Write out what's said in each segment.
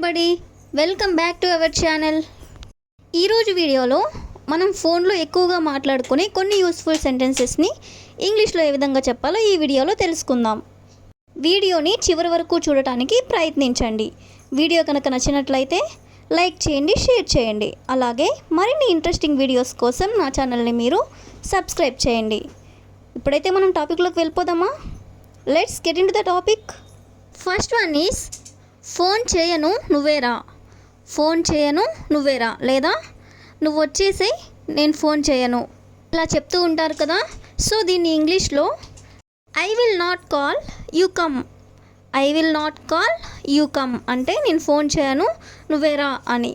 Everybody, welcome back to our channel. ఈరోజు వీడియోలో మనం ఫోన్లో ఎక్కువగా మాట్లాడుకునే కొన్ని యూస్ఫుల్ సెంటెన్సెస్ని ఇంగ్లీష్లో ఏ విధంగా చెప్పాలో ఈ వీడియోలో తెలుసుకుందాం. వీడియోని చివరి వరకు చూడటానికి ప్రయత్నించండి. వీడియో కనుక నచ్చినట్లయితే లైక్ చేయండి, షేర్ చేయండి. అలాగే మరిన్ని ఇంట్రెస్టింగ్ వీడియోస్ కోసం నా ఛానల్ని మీరు సబ్స్క్రైబ్ చేయండి. ఇప్పుడైతే మనం టాపిక్లోకి వెళ్ళిపోదామా? Let's get in to the topic. First one is phone చేయను నువ్వేరా. ఫోన్ చేయను నువ్వేరా లేదా నువ్వు వచ్చేసి నేను ఫోన్ చేయను ఇలా చెప్తూ ఉంటారు కదా. సో దీన్ని ఇంగ్లీష్లో I will not call you come. I will not call you come అంటే నేను ఫోన్ చేయను నువ్వేరా అని.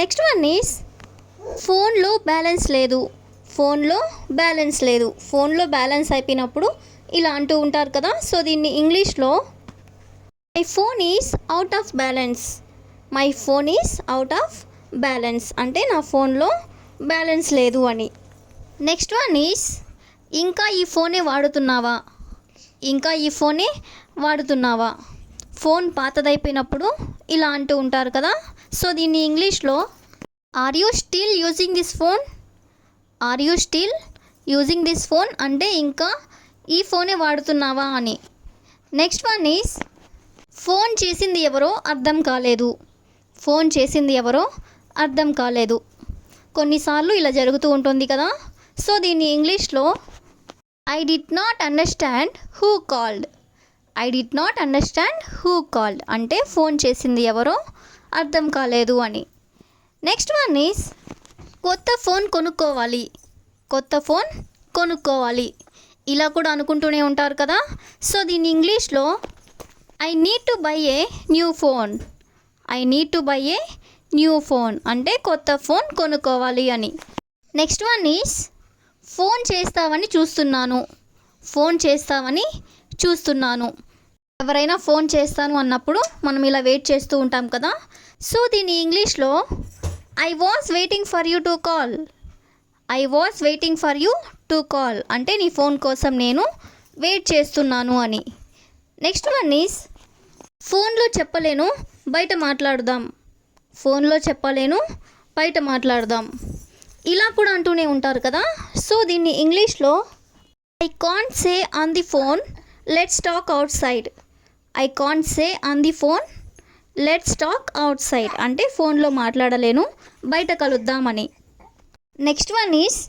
నెక్స్ట్ వన్ ఈస్ ఫోన్లో బ్యాలెన్స్ లేదు. ఫోన్లో బ్యాలెన్స్ లేదు. ఫోన్లో బ్యాలెన్స్ అయిపోయినప్పుడు ఇలా అంటూ ఉంటారు కదా. సో దీన్ని ఇంగ్లీష్లో my phone is out of balance. My phone is out of balance అంటే నా ఫోన్లో బ్యాలెన్స్ లేదు అని. నెక్స్ట్ వన్ ఈజ్ ఇంకా ఈ ఫోనే వాడుతున్నావా. ఇంకా ఈ ఫోనే వాడుతున్నావా. ఫోన్ పాతదైపోయినప్పుడు ఇలా అంటూ ఉంటారు కదా. సో దీన్ని ఇంగ్లీష్లో are you still using this phone. Are you still using this phone అంటే ఇంకా ఈ ఫోనే వాడుతున్నావా అని. నెక్స్ట్ వన్ ఈజ్ ఫోన్ చేసింది ఎవరో అర్థం కాలేదు. ఫోన్ చేసింది ఎవరో అర్థం కాలేదు. కొన్నిసార్లు ఇలా జరుగుతూ ఉంటుంది కదా. సో దీన్ని ఇంగ్లీష్లో I did not understand who called. I did not understand who called అంటే ఫోన్ చేసింది ఎవరో అర్థం కాలేదు అని. నెక్స్ట్ వన్ ఈజ్ కొత్త ఫోన్ కొనుక్కోవాలి. కొత్త ఫోన్ కొనుక్కోవాలి ఇలా కూడా అనుకుంటూనే ఉంటారు కదా. సో దీన్ని ఇంగ్లీష్లో I need to buy a new phone. I need to buy a new phone అంటే కొత్త ఫోన్ కొనుక్కోవాలి అని. నెక్స్ట్ వన్ ఈజ్ ఫోన్ చేస్తావని చూస్తున్నాను. ఫోన్ చేస్తావని చూస్తున్నాను. ఎవరైనా ఫోన్ చేస్తాను అన్నప్పుడు మనం ఇలా వెయిట్ చేస్తూ ఉంటాం కదా. సో దీన్ని ఇంగ్లీష్లో I was waiting for you to call. I was waiting for you to call అంటే నీ ఫోన్ కోసం నేను వెయిట్ చేస్తున్నాను అని. నెక్స్ట్ వన్ ఈజ్ ఫోన్లో చెప్పలేను బయట మాట్లాడుదాం. ఫోన్లో చెప్పలేను బయట మాట్లాడదాం ఇలా కూడా అంటూనే ఉంటారు కదా. సో దీన్ని ఇంగ్లీష్లో I can't say on the phone let's talk out side. I can't say on the phone let's talk out side అంటే ఫోన్లో మాట్లాడలేను బయట కలుద్దామని. నెక్స్ట్ వన్ ఈజ్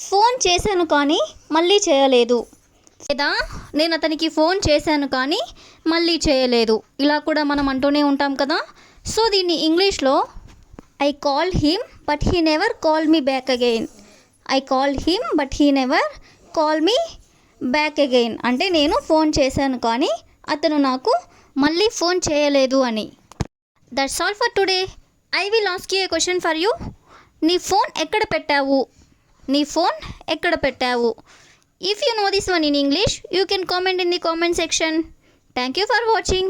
ఫోన్ చేశాను కానీ మళ్ళీ చేయలేదు లేదా నేను అతనికి ఫోన్ చేశాను కానీ మళ్ళీ చేయలేదు ఇలా కూడా మనం అంటూనే ఉంటాం కదా. సో దీన్ని ఇంగ్లీష్లో I call him but he never call me back again. I call him but he never call me back again అంటే నేను ఫోన్ చేశాను కానీ అతను నాకు మళ్ళీ ఫోన్ చేయలేదు అని. That's all for today. I will ask you A question for you. నీ ఫోన్ ఎక్కడ పెట్టావు. నీ ఫోన్ ఎక్కడ పెట్టావు. If you know this one in English, you can comment in the comment section. Thank you for watching.